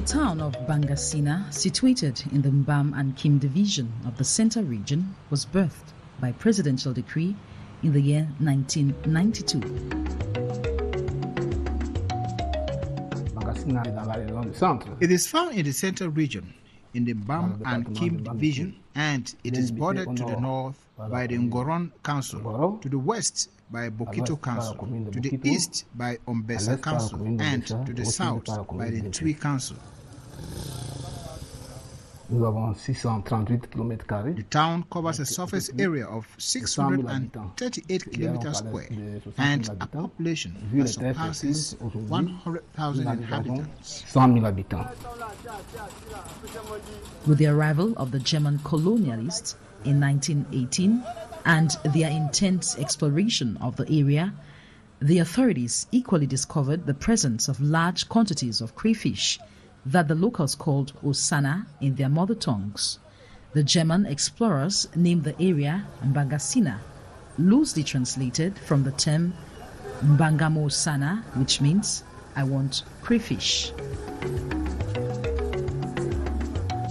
town of MBANGASSINA, situated in the MBAM and Kim division of the Center region, was birthed by presidential decree in the year 1992. It is found in the Center region, in the MBAM and Kim division, and it is bordered to the north by the Ngoron Council, to the west by Bokito Council, to the east by Ombesa Council, and to the south by the Tui Council. The town covers a surface area of 638 kilometers square and a population that surpasses 100,000 inhabitants. With the arrival of the German colonialists in 1918 and their intense exploration of the area, the authorities equally discovered the presence of large quantities of crayfish that the locals called osana in their mother tongues. The German explorers named the area MBANGASSINA, loosely translated from the term Mbangamo Sana, which means I want crayfish.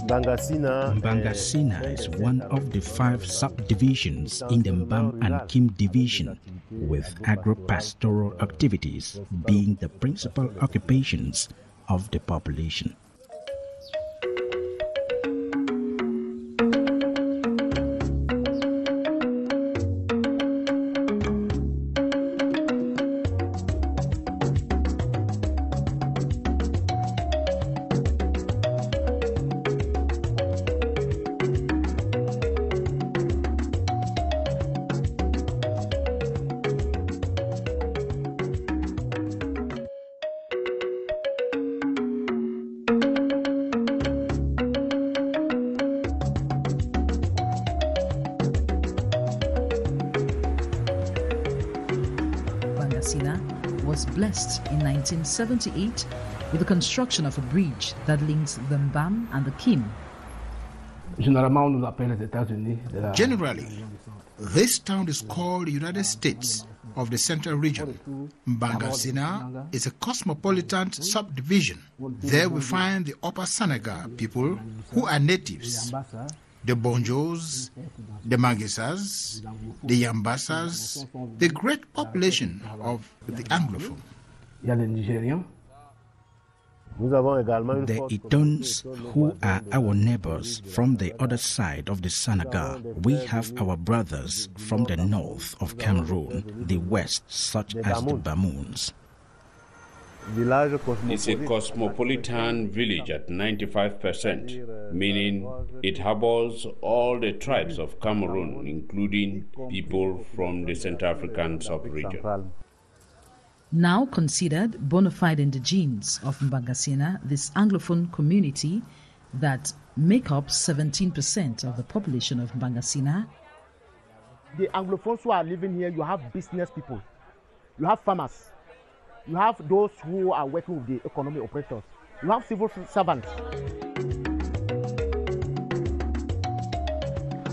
MBANGASSINA is one of the 5 subdivisions in the MBAM and Kim division, with agro-pastoral activities being the principal occupations of the population. MBANGASSINA was blessed in 1978 with the construction of a bridge that links the MBAM and the Kim. Generally, this town is called the United States of the Central region. MBANGASSINA is a cosmopolitan subdivision. There we find the Upper Sanaga people who are natives, the Bonjos, the Mangisas, the Yambasas, the great population of the Anglophone. The Itons, who are our neighbors from the other side of the Sanaga. We have our brothers from the north of Cameroon, the west, such as the Bamoons. It's a cosmopolitan village at 95%, meaning it harbors all the tribes of Cameroon, including people from the Central African sub-region. Now considered bona fide indigenes of MBANGASSINA, this Anglophone community that make up 17% of the population of MBANGASSINA. The Anglophones who are living here, you have business people, you have farmers, you have those who are working with the economic operators, you have civil servants.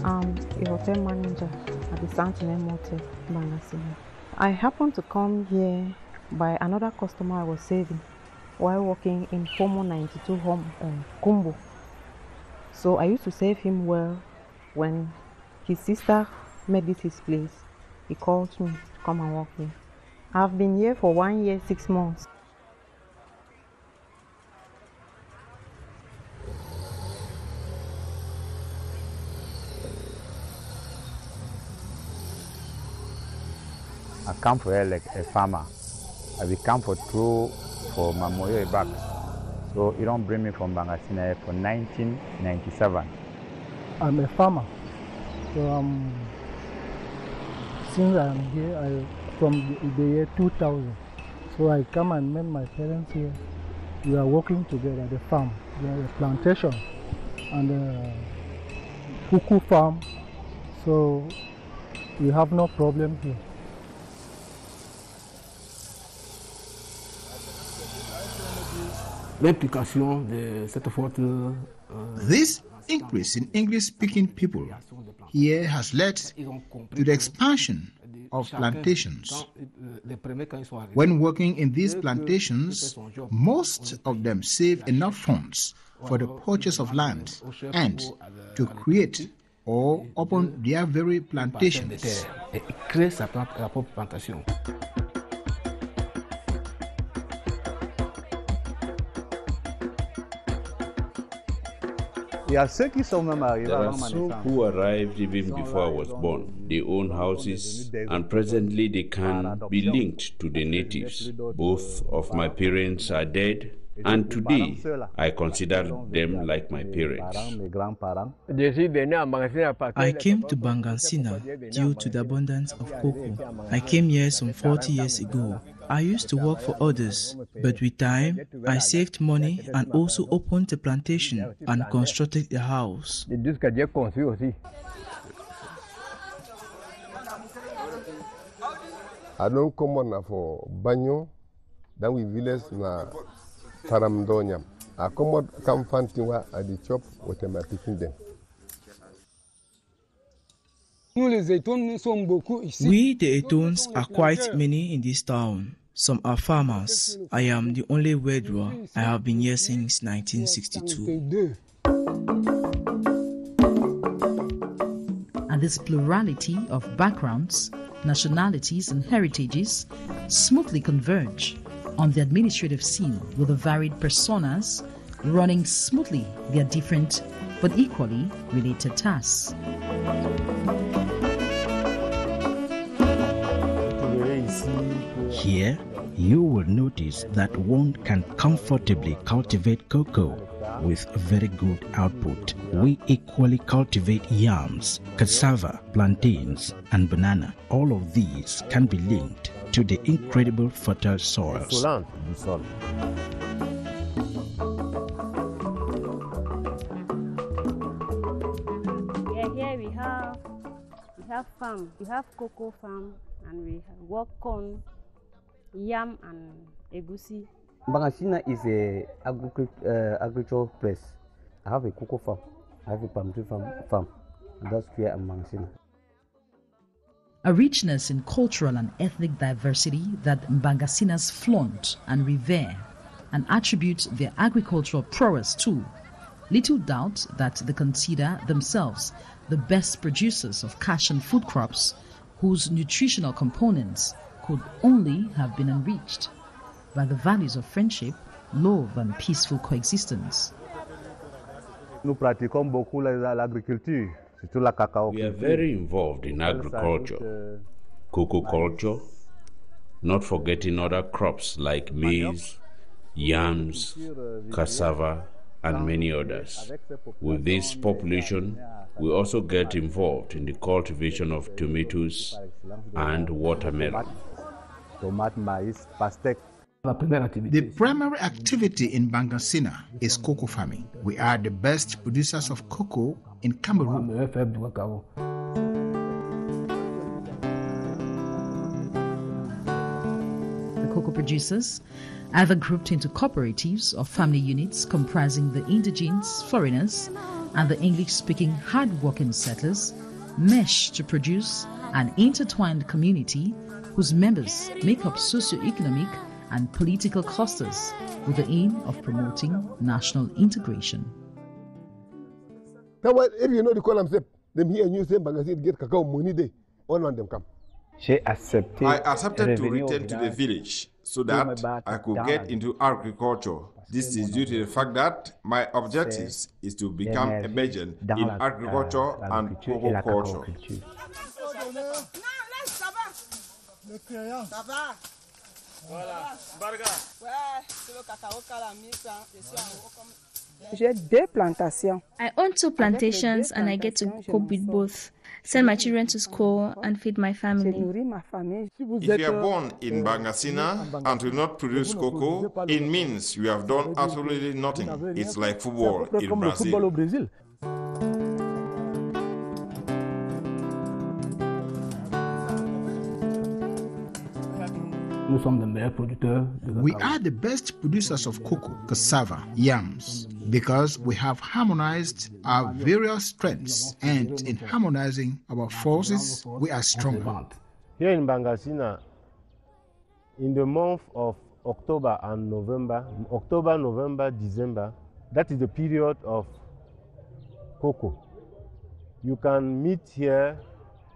I'm a hotel manager at the Sentinel Motel, MBANGASSINA. I happened to come here by another customer I was saving while working in former 92 home Kumbo. So I used to save him well. When his sister made this his place, he called me to come and work here. I've been here for 1 year, 6 months. I come for here like a farmer. I become for true for my moyo back. So you don't bring me from MBANGASSINA for 1997. I'm a farmer. So since I'm here, from the year 2000. So I come and met my parents here. We are working together at the farm. We have a plantation and a cuckoo farm. So we have no problem here. This increase in English-speaking people here has led to the expansion of plantations. When working in these plantations, most of them save enough funds for the purchase of land and to create or open their very plantations. There are some who arrived even before I was born. They own houses, and presently they can be linked to the natives. Both of my parents are dead, and today I consider them like my parents. I came to MBANGASSINA due to the abundance of cocoa. I came here some 40 years ago. I used to work for others, but with time, I saved money and also opened a plantation and constructed a house. I don't come on for banyo, then we village na Taramdonyam. I come out come fantiwa at the chop with my picking them. We, the Etones, are quite many in this town. Some are farmers. I am the only widower. I have been here since 1962. And this plurality of backgrounds, nationalities, and heritages smoothly converge on the administrative scene with the varied personas running smoothly their different but equally related tasks. Here, you will notice that one can comfortably cultivate cocoa with very good output. We equally cultivate yams, cassava, plantains, and banana. All of these can be linked to the incredible fertile soils. Here we have farm. We have cocoa farm, and we work on yam and egusi. MBANGASSINA is a agricultural place. I have a cocoa farm. I have a palm tree farm. And that's where MBANGASSINA. A richness in cultural and ethnic diversity that MBANGASSINAs flaunt and revere and attribute their agricultural prowess to. Little doubt that they consider themselves the best producers of cash and food crops whose nutritional components could only have been enriched by the values of friendship, love, and peaceful coexistence. Nous pratiquons beaucoup l'agriculture, surtout la cacao. We are very involved in agriculture, cocoa culture, not forgetting other crops like maize, yams, cassava, and many others. With this population, we also get involved in the cultivation of tomatoes and watermelon. The primary activity in MBANGASSINA is cocoa farming. We are the best producers of cocoa in Cameroon. The cocoa producers, either grouped into cooperatives or family units comprising the indigenous, foreigners, and the English-speaking hard-working settlers, mesh to produce an intertwined community whose members make up socio-economic and political clusters with the aim of promoting national integration. Now, if you know the column, them here and you say MBANGASSINA get cacao money day, all of them come. I accepted to return to the village so that I could get into agriculture. This is due to the fact that my objectives is to become a major in agriculture and cocoa culture. I own 2 plantations and I get to cope with both, send my children to school and feed my family. If you are born in MBANGASSINA and do not produce cocoa, it means you have done absolutely nothing. It's like football in Brazil. We are the best producers of cocoa, cassava, yams, because we have harmonized our various strengths, and in harmonizing our forces, we are stronger. Here in MBANGASSINA, in the month of October and November, October, November, December, that is the period of cocoa. You can meet here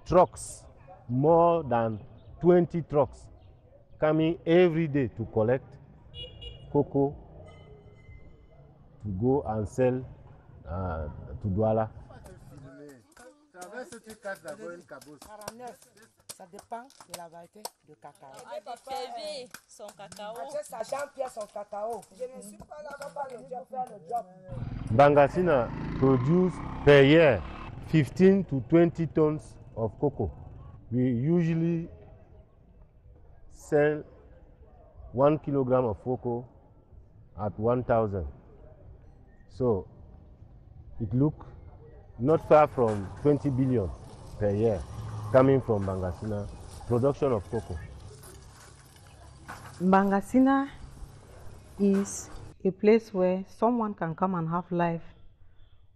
trucks, more than 20 trucks coming every day to collect cocoa to go and sell to Douala. Ça dépend de la variété de cacao. Son cacao. Ça Jean-Pierre son cacao. Je ne suis pas là pour faire le job. MBANGASSINA produce per year 15 to 20 tons of cocoa. We usually sell 1 kilogram of cocoa at 1,000. So it looks not far from 20 billion per year coming from MBANGASSINA production of cocoa. MBANGASSINA is a place where someone can come and have life,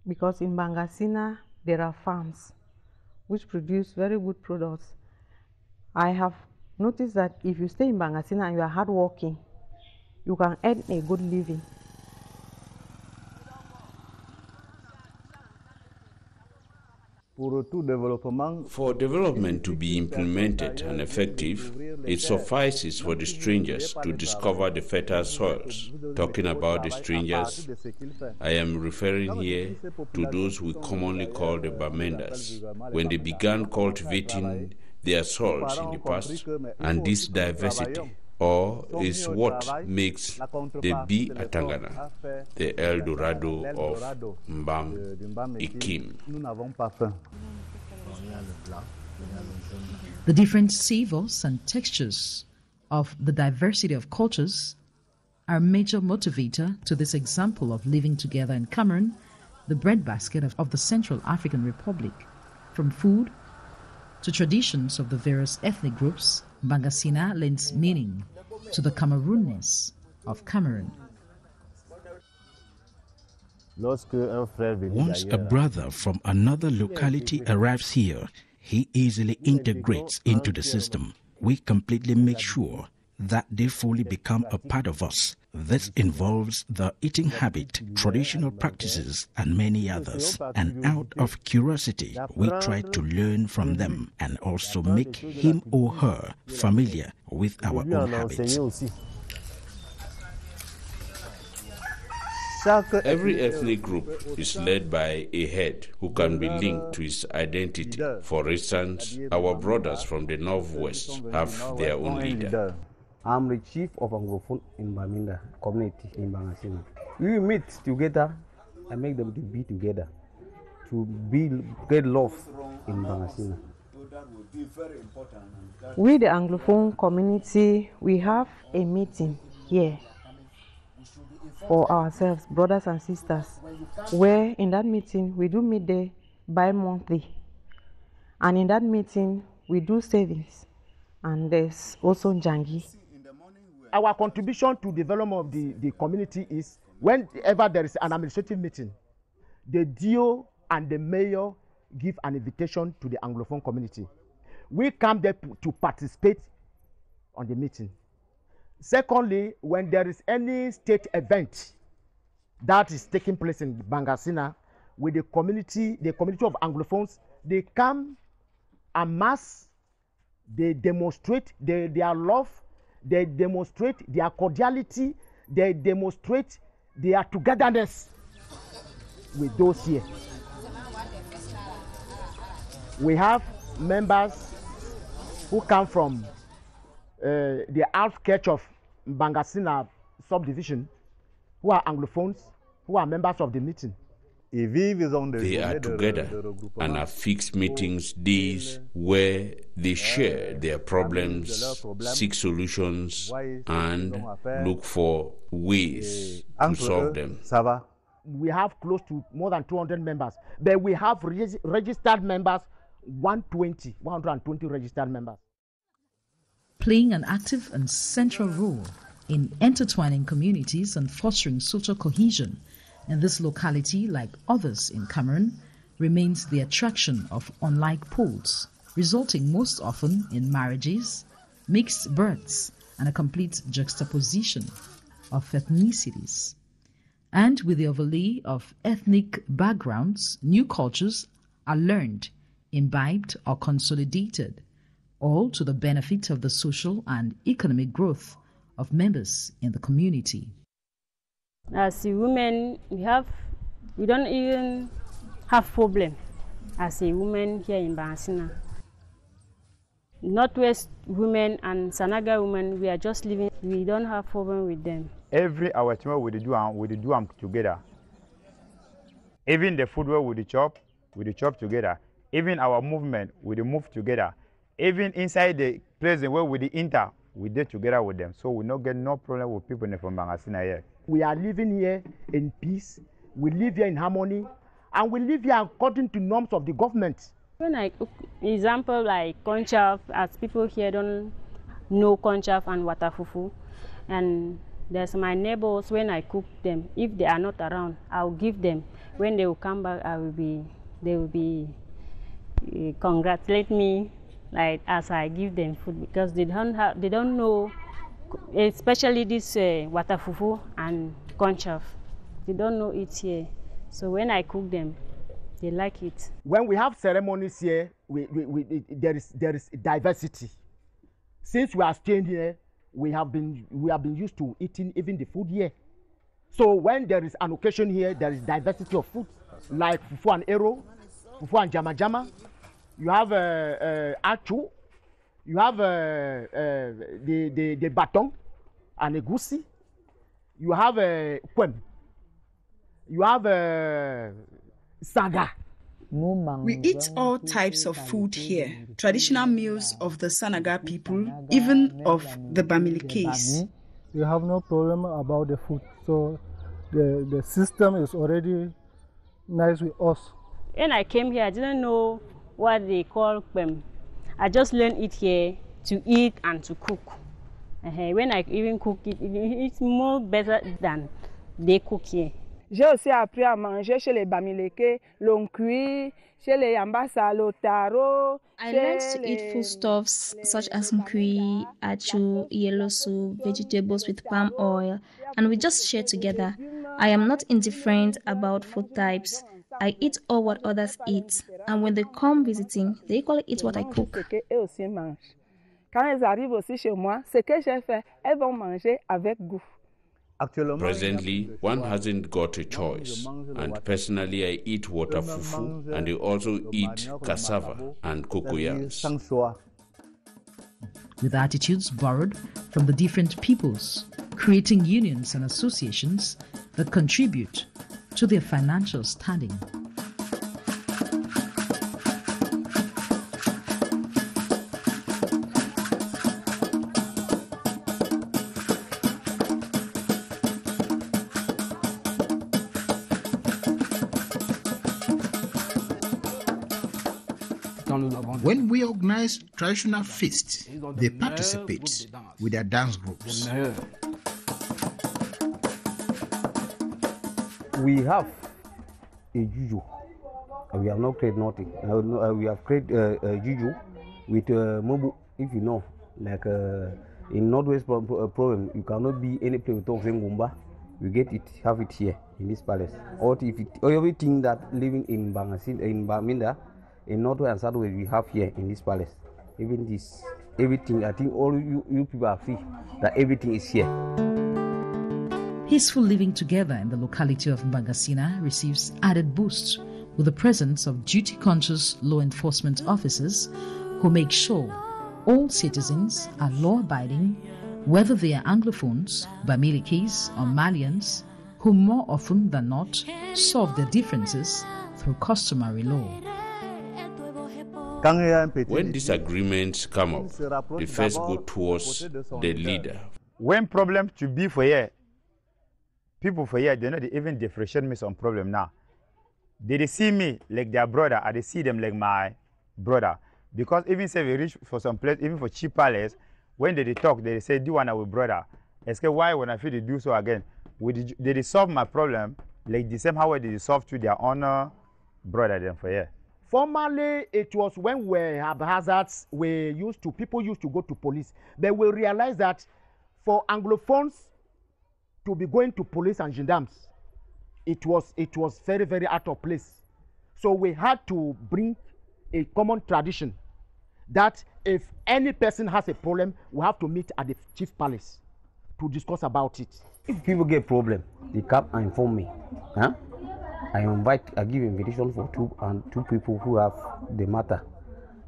because in MBANGASSINA there are farms which produce very good products. I have noticed that if you stay in MBANGASSINA and you are hardworking, you can earn a good living. For development to be implemented and effective, it suffices for the strangers to discover the fertile soils. Talking about the strangers, I am referring here to those we commonly call the Bamenders, when they began cultivating their soils in the past, and this diversity is what makes the Biatangana the Eldorado of MBAM Ikim. The different savors and textures of the diversity of cultures are a major motivator to this example of living together in Cameroon, the breadbasket of the Central African Republic. From food to traditions of the various ethnic groups, MBANGASSINA lends meaning to the Cameroonness of Cameroon. Once a brother from another locality arrives here, he easily integrates into the system. We completely make sure that they fully become a part of us. This involves the eating habit, traditional practices, and many others. And out of curiosity, we try to learn from them and also make him or her familiar with our own habits. Every ethnic group is led by a head who can be linked to his identity. For instance, our brothers from the northwest have their own leader. I'm the chief of Anglophone in Baminda community in MBANGASSINA. We meet together and make them to be together, to get love in MBANGASSINA. We, the Anglophone community, we have a meeting here for ourselves, brothers and sisters, where in that meeting we do meet there bi-monthly. And in that meeting we do savings, and there's also Njangi. Our contribution to development of the community is whenever there is an administrative meeting, the DO and the mayor give an invitation to the Anglophone community. We come there to participate on the meeting. Secondly, when there is any state event that is taking place in MBANGASSINA, with the community of Anglophones, they come en masse, they demonstrate their love, they demonstrate their cordiality, they demonstrate their togetherness with those here. We have members who come from the outskirts of MBANGASSINA subdivision, who are Anglophones, who are members of the meeting. They are together and have fixed meetings days where they share their problems, seek solutions, and look for ways to solve them. We have close to more than 200 members, but we have registered members, 120 registered members. Playing an active and central role in intertwining communities and fostering social cohesion in this locality, like others in Cameroon, remains the attraction of unlike poles resulting most often in marriages, mixed births, and a complete juxtaposition of ethnicities. And with the overlay of ethnic backgrounds, new cultures are learned, imbibed, or consolidated, all to the benefit of the social and economic growth of members in the community. As a woman, we don't even have problem as a woman here in MBANGASSINA. Northwest women and Sanaga women, we are just living. We don't have problem with them. Every hour tomorrow we do them together. Even the food where we chop together. Even our movement, we move together. Even inside the place where we enter, we did together with them. So we don't get no problem with people from MBANGASSINA here. We are living here in peace. We live here in harmony, and we live here according to norms of the government. When I cook, example like conchaf, as people here don't know conchaf and watafufu, and there's my neighbors, when I cook them, if they are not around, I'll give them. When they will come back, they will be congratulate me, like as I give them food, because they don't know, especially this watafufu and conchaf. They don't know it here. So when I cook them, they like it. When we have ceremonies here, there is diversity. Since we are staying here, we have been used to eating even the food here. So when there is an occasion here, there is diversity of food, like fufu and ero, fufu and jama jama. You have achu, you have the baton and egusi. You have kwem. You have saga. We eat all types of food here, traditional meals of the Sanaga people, even of the Bamilikes. We have no problem about the food, so the system is already nice with us. When I came here, I didn't know what they call kwem. I just learned it here to eat and to cook. When I even cook it, it's more better than they cook here. J'ai aussi appris à manger chez les Bamileke, l'oncuit, chez les Yambasa, l'otaro. I learned to eat foodstuffs such as nkui, achu, yellow soup, vegetables with palm oil, and we just share together. I am not indifferent about food types. I eat all what others eat, and when they come visiting, they equally eat what I cook. Quand elles arrivent aussi chez moi, ce que j'ai fait, elles vont manger avec goût. Presently, one hasn't got a choice, and personally I eat water fufu, and I also eat cassava and cocoyams. With attitudes borrowed from the different peoples, creating unions and associations that contribute to their financial standing. When we organize traditional feasts, they participate with their dance groups. We have a juju. We have not created nothing. We have created a juju with mobu. If you know, like in Northwest province, you cannot be any place without Ngumba. We get it, have it here in this palace. Or if everything that living in MBANGASSINA, in Baminda, in Northwest and Southwest, we have here in this palace. Even this, everything. I think all you people are free that everything is here. Peaceful living together in the locality of MBANGASSINA receives added boost with the presence of duty-conscious law enforcement officers who make sure all citizens are law-abiding, whether they are Anglophones, Bamilikes, or Malians, who more often than not solve their differences through customary law. When disagreements come up, they first go towards the leader. When problems to be for here, people for here, they not even differentiate me some problem now. They see me like their brother, and they see them like my brother. Because even say we reach for some place, even for cheap palace, when they talk, they say, do one our brother. Ask why when I feel they do so again? They solve my problem like the same how they solve to their own brother them for here. Formerly, it was when we have hazards, people used to go to police. But we realized that for Anglophones to be going to police and gendarmes, it was very, very out of place. So we had to bring a common tradition that if any person has a problem, we have to meet at the chief palace to discuss about it. If people get problem, they come and inform me. Huh? I give invitation for two people who have the matter.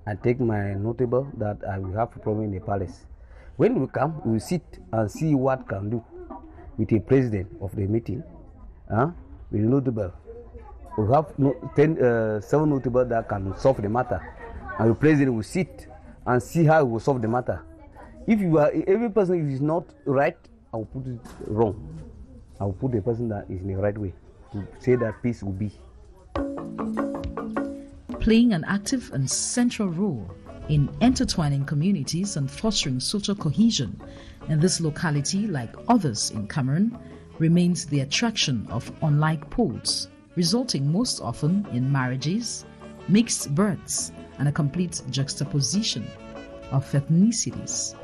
I take my notable that I will have a problem in the palace. When we come, we will sit and see what can do with the president of the meeting. With notable. We have 7 notable that can solve the matter. And the president will sit and see how he will solve the matter. If every person is not right, I will put it wrong. I will put the person that is in the right way to say that peace will be. Playing an active and central role in intertwining communities and fostering social cohesion in this locality, like others in Cameroon, remains the attraction of unlike poles, resulting most often in marriages, mixed births, and a complete juxtaposition of ethnicities.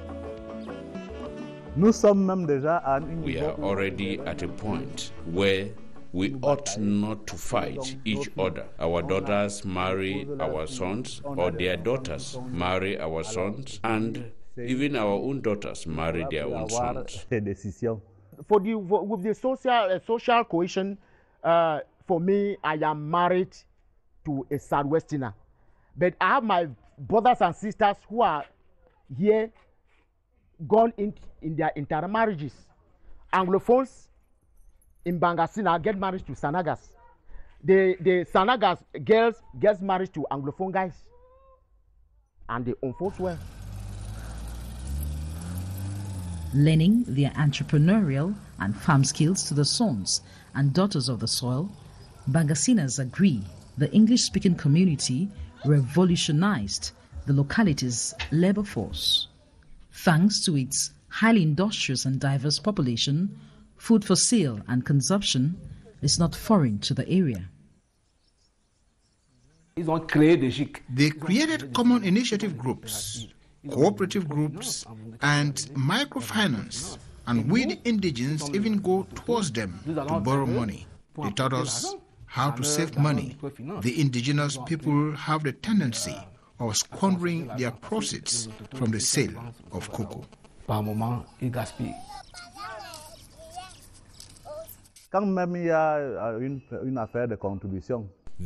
We are already at a point where we ought not to fight each other. Our daughters marry our sons, or their daughters marry our sons, and even our own daughters marry their own sons. With the social cohesion, for me, I am married to a Southwesterner. But I have my brothers and sisters who are here, gone in their intermarriages. Anglophones in MBANGASSINA get married to Sanagas. The Sanagas girls get married to Anglophone guys. And they unfold well. Lending their entrepreneurial and farm skills to the sons and daughters of the soil, Bangassinas agree the English-speaking community revolutionized the locality's labor force. Thanks to its highly industrious and diverse population, food for sale and consumption is not foreign to the area. They created common initiative groups, cooperative groups, and microfinance, and we the indigenes even go towards them to borrow money. They taught us how to save money. The indigenous people have the tendency of squandering their proceeds from the sale of cocoa.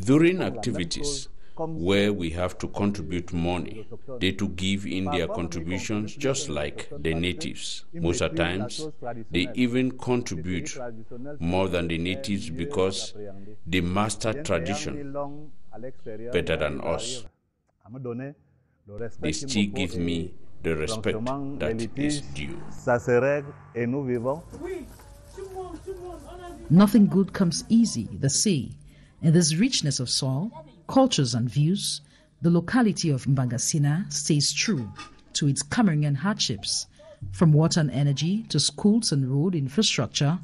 During activities where we have to contribute money, they to give in their contributions just like the natives. Most of the times, they even contribute more than the natives because they master tradition better than us. They still give me the respect that is due. Nothing good comes easy, they say. In this richness of soil, cultures and views, the locality of MBANGASSINA stays true to its Cameroonian hardships. From water and energy to schools and road infrastructure,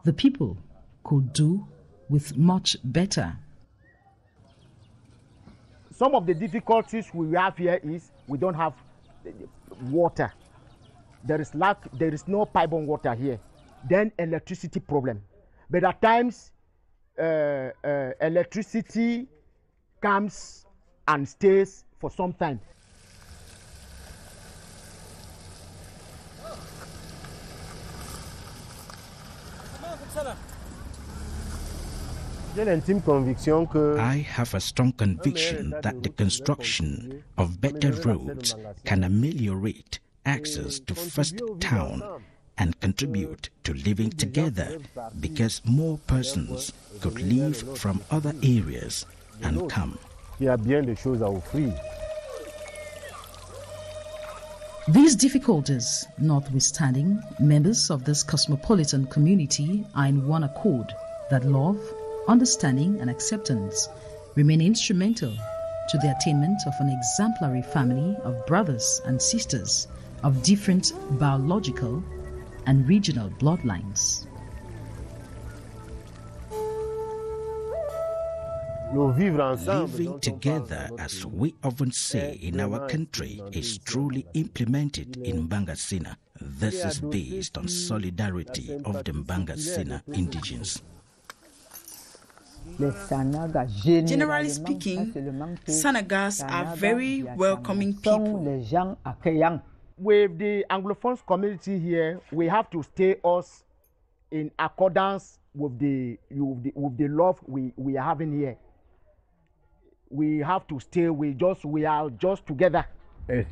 the people could do with much better. Some of the difficulties we have here is we don't have water. There is no pipe-borne water here. Then electricity problem. But at times, electricity comes and stays for some time. I have a strong conviction that the construction of better roads can ameliorate access to First Town and contribute to living together, because more persons could leave from other areas and come. These difficulties notwithstanding, members of this cosmopolitan community are in one accord that love, understanding and acceptance remain instrumental to the attainment of an exemplary family of brothers and sisters of different biological and regional bloodlines. Living together, as we often say in our country, is truly implemented in MBANGASSINA. This is based on solidarity of the MBANGASSINA indigenes. Generally speaking, Sanagas are very welcoming people. With the Anglophones community here, we have to stay us in accordance with the love we are having here. We have to stay. We are just together. In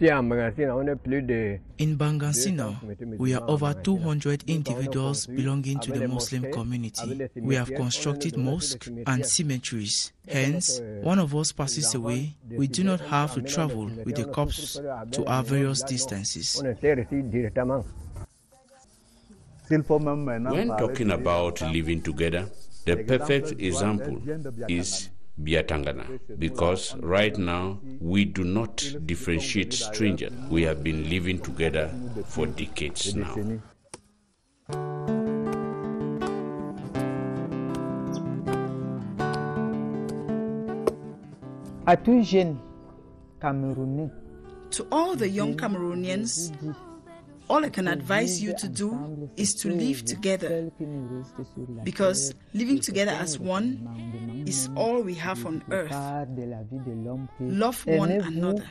MBANGASSINA, we are over 200 individuals belonging to the Muslim community. We have constructed mosques and cemeteries. Hence, one of us passes away, we do not have to travel with the corpse to our various distances. When talking about living together, the perfect example is Biatangana, because right now we do not differentiate strangers. We have been living together for decades now. To all the young Cameroonians, all I can advise you to do is to live together, because living together as one is all we have on earth. Love one another.